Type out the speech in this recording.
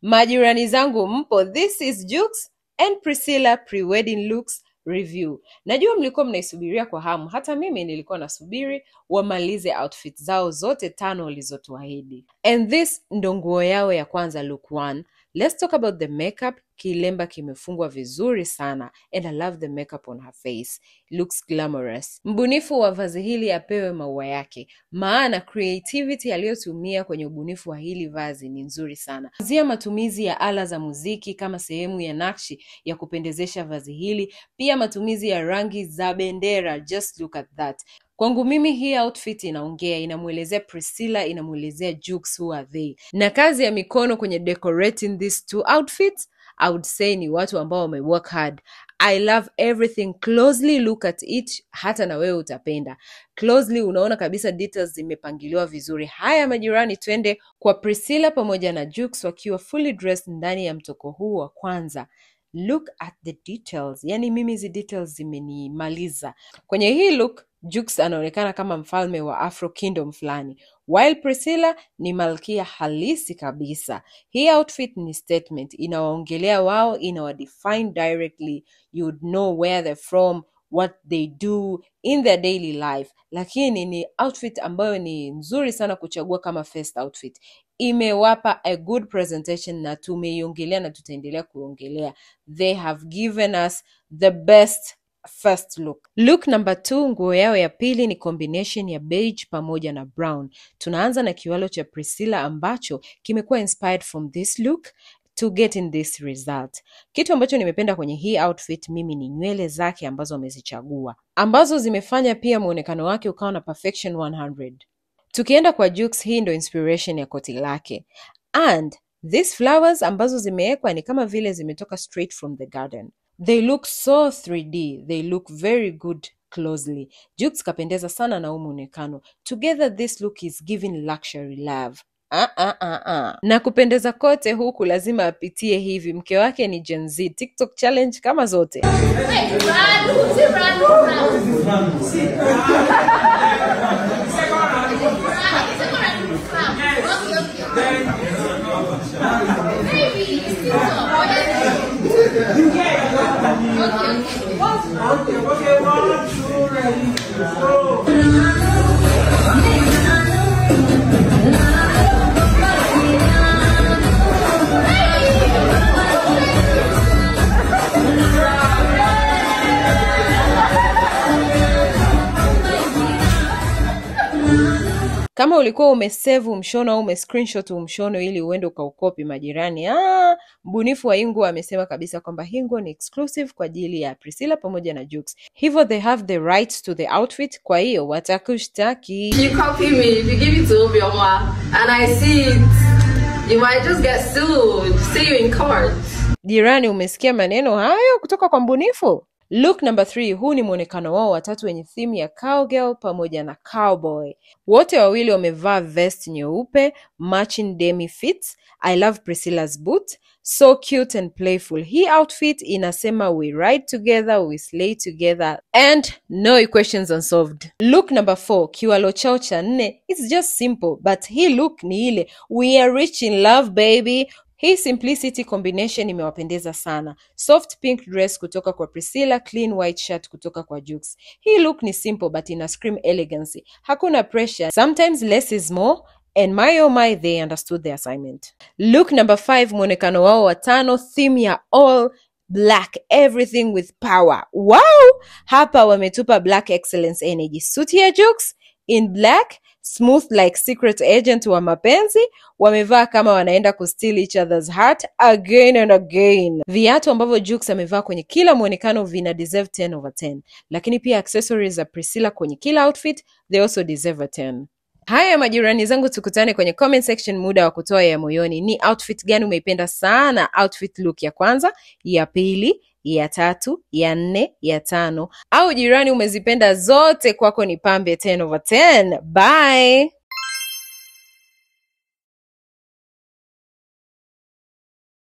Majirani zangu mpo, this is Jux and Priscilla pre-wedding looks review. Najua mlikuwa mnaisubiria kwa hamu, hata mimi nilikuwa nasubiri wamalize outfit zao zote 5 walizotuahidi. And this ndo nguo yao ya kwanza, look 1. Let's talk about the makeup. Kilemba kimefungwa vizuri sana and I love the makeup on her face. Looks glamorous. Mbunifu wa vazi hili apewe maua yake, maana creativity aliyotumia kwenye ubunifu wa hili vazi ni nzuri sana. Zia matumizi ya ala za muziki kama sehemu ya nakshi ya kupendezesha vazi hili, pia matumizi ya rangi za bendera, just look at that. Kwangu mimi hii outfit inaongea, inamuelezea Priscilla, inamuelezea Jux, who are they. Na kazi ya mikono kwenye decorating these 2 outfits, I would say ni watu ambao wame work hard. I love everything. Closely look at it, hata na wewe utapenda. Closely unaona kabisa details zimepangiliwa vizuri. Haya majirani, twende kwa Priscilla pamoja na Jux wakiwa fully dressed ndani ya mtoko huu wa kwanza. Look at the details. Yani mimi hizi details zimenimaliza. Kwenye hii look, Jux anaonekana kama mfalme wa Afro Kingdom fulani, while Priscilla ni malkia halisi kabisa. Hii outfit ni statement, inawaongelea wao, inawadefine directly. You would know where they're from, what they do in their daily life. Lakini ni outfit ambayo ni nzuri sana kuchagua kama first outfit. Imewapa a good presentation na tumeiongelea na tutaendelea kuongelea. They have given us the best first look. Look number 2, nguo yao ya pili ni combination ya beige pamoja na brown. Tunaanza na kiwalo cha Priscilla ambacho kimekuwa inspired from this look to get in this result. Kitu ambacho nimependa kwenye hii outfit mimi ni nywele zake ambazo amezichagua, ambazo zimefanya pia muonekano wake ukawa na perfection 100. Tukienda kwa Jux, hii ndo inspiration ya koti lake. And these flowers ambazo zimewekwa ni kama vile zimetoka straight from the garden. They look so 3D. They look very good closely. Jux kapendeza sana na muonekano. Together this look is giving luxury love. Na kupendeza kote huku lazima apitie hivi. Mke wake ni Gen Z, TikTok challenge kama zote. Kama ulikuwa umesave mshono au umescreenshot mshono ili uende ukaukopi majirani, mbunifu wa Ingo amesema kabisa kwamba Ingo ni exclusive kwa ajili ya Priscilla pamoja na Jux. Hivyo they have the rights to the outfit, kwa hiyo watakushtaki. You copy me, if you give it to Obioma and I see it, you might just get sued. See you in court. Jirani, umesikia maneno hayo kutoka kwa mbunifu? Look number 3, huu ni muonekano wao watatu wenye theme ya cowgirl pamoja na cowboy. Wote wawili wamevaa vest nyeupe, matching demi fits. I love Priscilla's boot, so cute and playful. Hii outfit inasema we ride together, we slay together, and no equations unsolved. Look number 4, kiwalo chao cha 4, it's just simple, but hii look ni ile we are rich in love baby. Hii simplicity combination imewapendeza sana. Soft pink dress kutoka kwa Priscilla, clean white shirt kutoka kwa Jux. Hii look ni simple but ina scream elegancy. Hakuna pressure. Sometimes less is more. And my oh my, they understood the assignment. Look number 5, muonekano wao wa 5, theme ya all black, everything with power. Wow! Hapa wametupa black excellence energy. Suit ya Jux in black, smooth like secret agent wa mapenzi, wamevaa kama wanaenda kusteal each other's heart again and again. Viatu ambavyo Jux amevaa kwenye kila muonekano vina deserve 10/10. Lakini pia accessories za Priscilla kwenye kila outfit, they also deserve a 10. Haya majirani zangu, tukutane kwenye comment section muda wa kutoa ya moyoni. Ni outfit gani umeipenda sana? Outfit look ya kwanza, ya pili, ya 3, ya 4, ya 5, au jirani umezipenda zote kwako ni pambe 10/10. Bye!